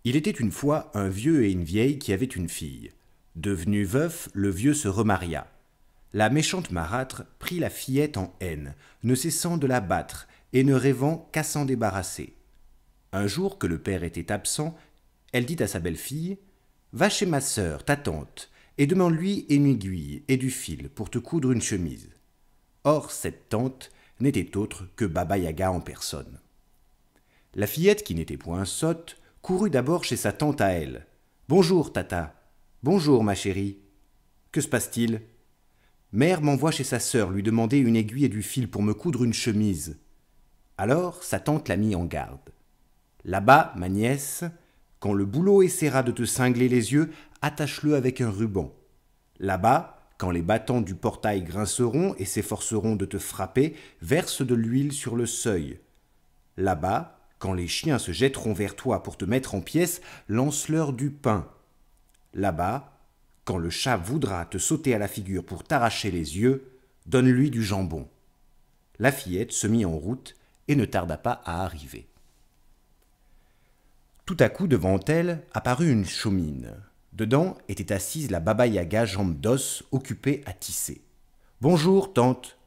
Il était une fois un vieux et une vieille qui avaient une fille. Devenu veuf, le vieux se remaria. La méchante marâtre prit la fillette en haine, ne cessant de la battre et ne rêvant qu'à s'en débarrasser. Un jour que le père était absent, elle dit à sa belle-fille « Va chez ma sœur, ta tante, et demande-lui une aiguille et du fil pour te coudre une chemise. » Or, cette tante n'était autre que Baba-Yaga en personne. La fillette, qui n'était point sotte, courut d'abord chez sa tante à elle. « Bonjour, tata. Bonjour, ma chérie. Que se passe-t-il ? Mère m'envoie chez sa sœur lui demander une aiguille et du fil pour me coudre une chemise. » Alors sa tante la mit en garde. « Là-bas, ma nièce, quand le boulot essaiera de te cingler les yeux, attache-le avec un ruban. Là-bas, quand les battants du portail grinceront et s'efforceront de te frapper, verse de l'huile sur le seuil. Là-bas, quand les chiens se jetteront vers toi pour te mettre en pièces, lance-leur du pain. Là-bas, quand le chat voudra te sauter à la figure pour t'arracher les yeux, donne-lui du jambon. » La fillette se mit en route et ne tarda pas à arriver. Tout à coup, devant elle, apparut une chaumine. Dedans était assise la Baba-Yaga jambes d'os, occupée à tisser. « Bonjour, tante. »«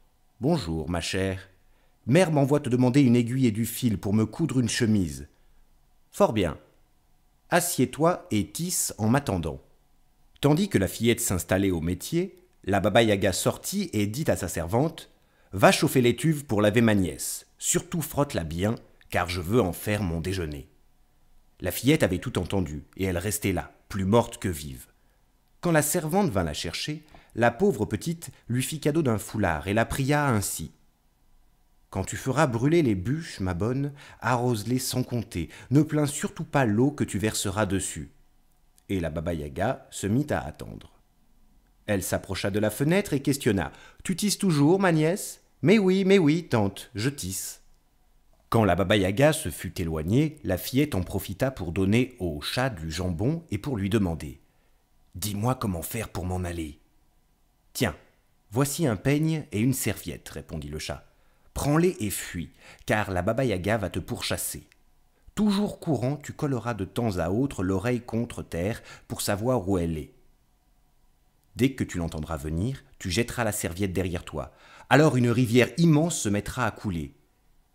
Bonjour, ma chère. Mère m'envoie te demander une aiguille et du fil pour me coudre une chemise. »« Fort bien. Assieds-toi et tisse en m'attendant. » Tandis que la fillette s'installait au métier, la Baba-Yaga sortit et dit à sa servante « Va chauffer l'étuve pour laver ma nièce. Surtout frotte-la bien, car je veux en faire mon déjeuner. » La fillette avait tout entendu, et elle restait là, plus morte que vive. Quand la servante vint la chercher, la pauvre petite lui fit cadeau d'un foulard et la pria ainsi. « Quand tu feras brûler les bûches, ma bonne, arrose-les sans compter, ne plains surtout pas l'eau que tu verseras dessus. » Et la Baba-Yaga se mit à attendre. Elle s'approcha de la fenêtre et questionna. « Tu tisses toujours, ma nièce ?»« Mais oui, tante, je tisse. » Quand la Baba-Yaga se fut éloignée, la fillette en profita pour donner au chat du jambon et pour lui demander « Dis-moi comment faire pour m'en aller. »« Tiens, voici un peigne et une serviette, répondit le chat. Prends-les et fuis, car la Baba-Yaga va te pourchasser. Toujours courant, tu colleras de temps à autre l'oreille contre terre pour savoir où elle est. Dès que tu l'entendras venir, tu jetteras la serviette derrière toi. Alors une rivière immense se mettra à couler.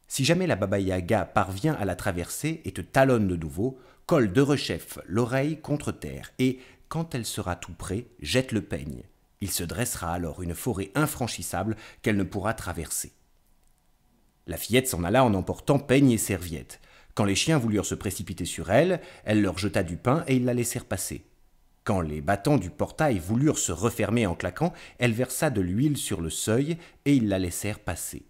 Si jamais la Baba-Yaga parvient à la traverser et te talonne de nouveau, colle de rechef l'oreille contre terre et, quand elle sera tout près, jette le peigne. Il se dressera alors une forêt infranchissable qu'elle ne pourra traverser. » La fillette s'en alla en emportant peigne et serviette. Quand les chiens voulurent se précipiter sur elle, elle leur jeta du pain et ils la laissèrent passer. Quand les battants du portail voulurent se refermer en claquant, elle versa de l'huile sur le seuil et ils la laissèrent passer.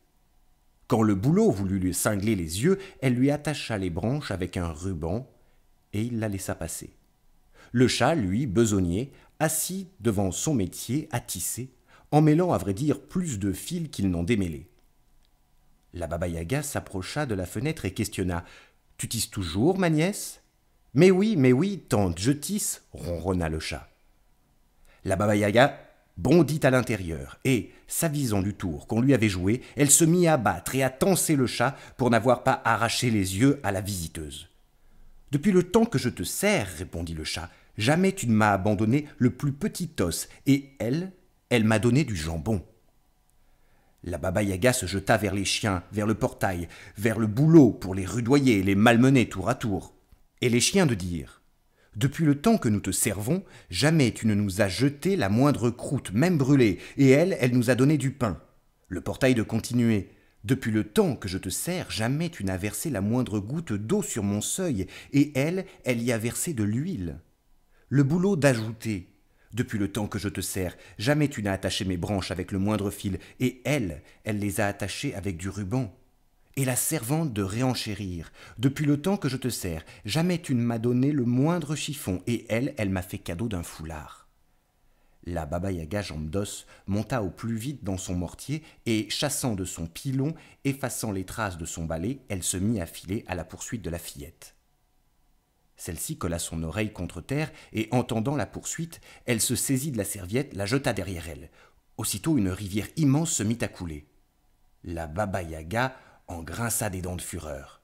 Quand le bouleau voulut lui cingler les yeux, elle lui attacha les branches avec un ruban et il la laissa passer. Le chat, lui, besogné, assis devant son métier à tisser, en mêlant à vrai dire plus de fils qu'il n'en démêlait. La Baba-Yaga s'approcha de la fenêtre et questionna « Tu tisses toujours, ma nièce ?»« Mais oui, tante, je tisse, » ronronna le chat. La Baba-Yaga bondit à l'intérieur et, s'avisant du tour qu'on lui avait joué, elle se mit à battre et à tancer le chat pour n'avoir pas arraché les yeux à la visiteuse. « Depuis le temps que je te sers, répondit le chat, jamais tu ne m'as abandonné le plus petit os, et elle m'a donné du jambon. » La Baba-Yaga se jeta vers les chiens, vers le portail, vers le bouleau pour les rudoyer et les malmener tour à tour. Et les chiens de dire « Depuis le temps que nous te servons, jamais tu ne nous as jeté la moindre croûte, même brûlée, et elle nous a donné du pain. » Le portail de continuer « Depuis le temps que je te sers, jamais tu n'as versé la moindre goutte d'eau sur mon seuil, et elle y a versé de l'huile. » Le bouleau d'ajouter « Depuis le temps que je te sers, jamais tu n'as attaché mes branches avec le moindre fil, et elle les a attachées avec du ruban. » Et la servante de réenchérir « Depuis le temps que je te sers, jamais tu ne m'as donné le moindre chiffon, et elle m'a fait cadeau d'un foulard. » La Baba-Yaga jambes d'os monta au plus vite dans son mortier, et chassant de son pilon, effaçant les traces de son balai, elle se mit à filer à la poursuite de la fillette. Celle-ci colla son oreille contre terre, et entendant la poursuite, elle se saisit de la serviette, la jeta derrière elle. Aussitôt une rivière immense se mit à couler. La Baba-Yaga en grinça des dents de fureur.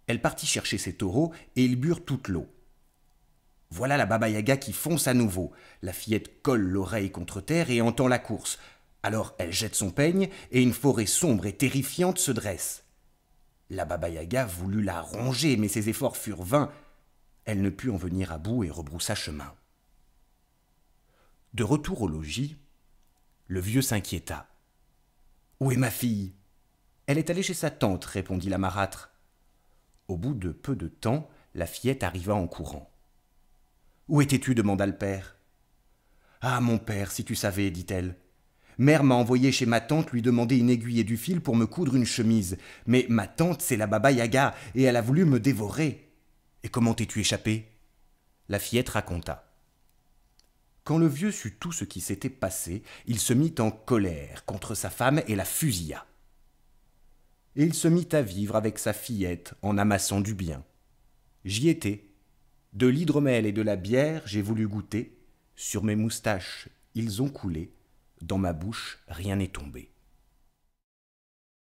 Elle partit chercher ses taureaux, et ils burent toute l'eau. Voilà la Baba-Yaga qui fonce à nouveau. La fillette colle l'oreille contre terre et entend la course. Alors elle jette son peigne et une forêt sombre et terrifiante se dresse. La Baba-Yaga voulut la ronger, mais ses efforts furent vains. Elle ne put en venir à bout et rebroussa chemin. De retour au logis, le vieux s'inquiéta. « Où est ma fille ?»« Elle est allée chez sa tante, répondit la marâtre. Au bout de peu de temps, la fillette arriva en courant. « Où étais-tu » demanda le père. « Ah, mon père, si tu savais, dit-elle. Mère m'a envoyé chez ma tante lui demander une aiguille et du fil pour me coudre une chemise. Mais ma tante, c'est la Baba-Yaga, et elle a voulu me dévorer. Et comment t'es-tu échappé ?» La fillette raconta. Quand le vieux sut tout ce qui s'était passé, il se mit en colère contre sa femme et la fusilla. Et il se mit à vivre avec sa fillette en amassant du bien. J'y étais. De l'hydromel et de la bière, j'ai voulu goûter. Sur mes moustaches, ils ont coulé. Dans ma bouche, rien n'est tombé.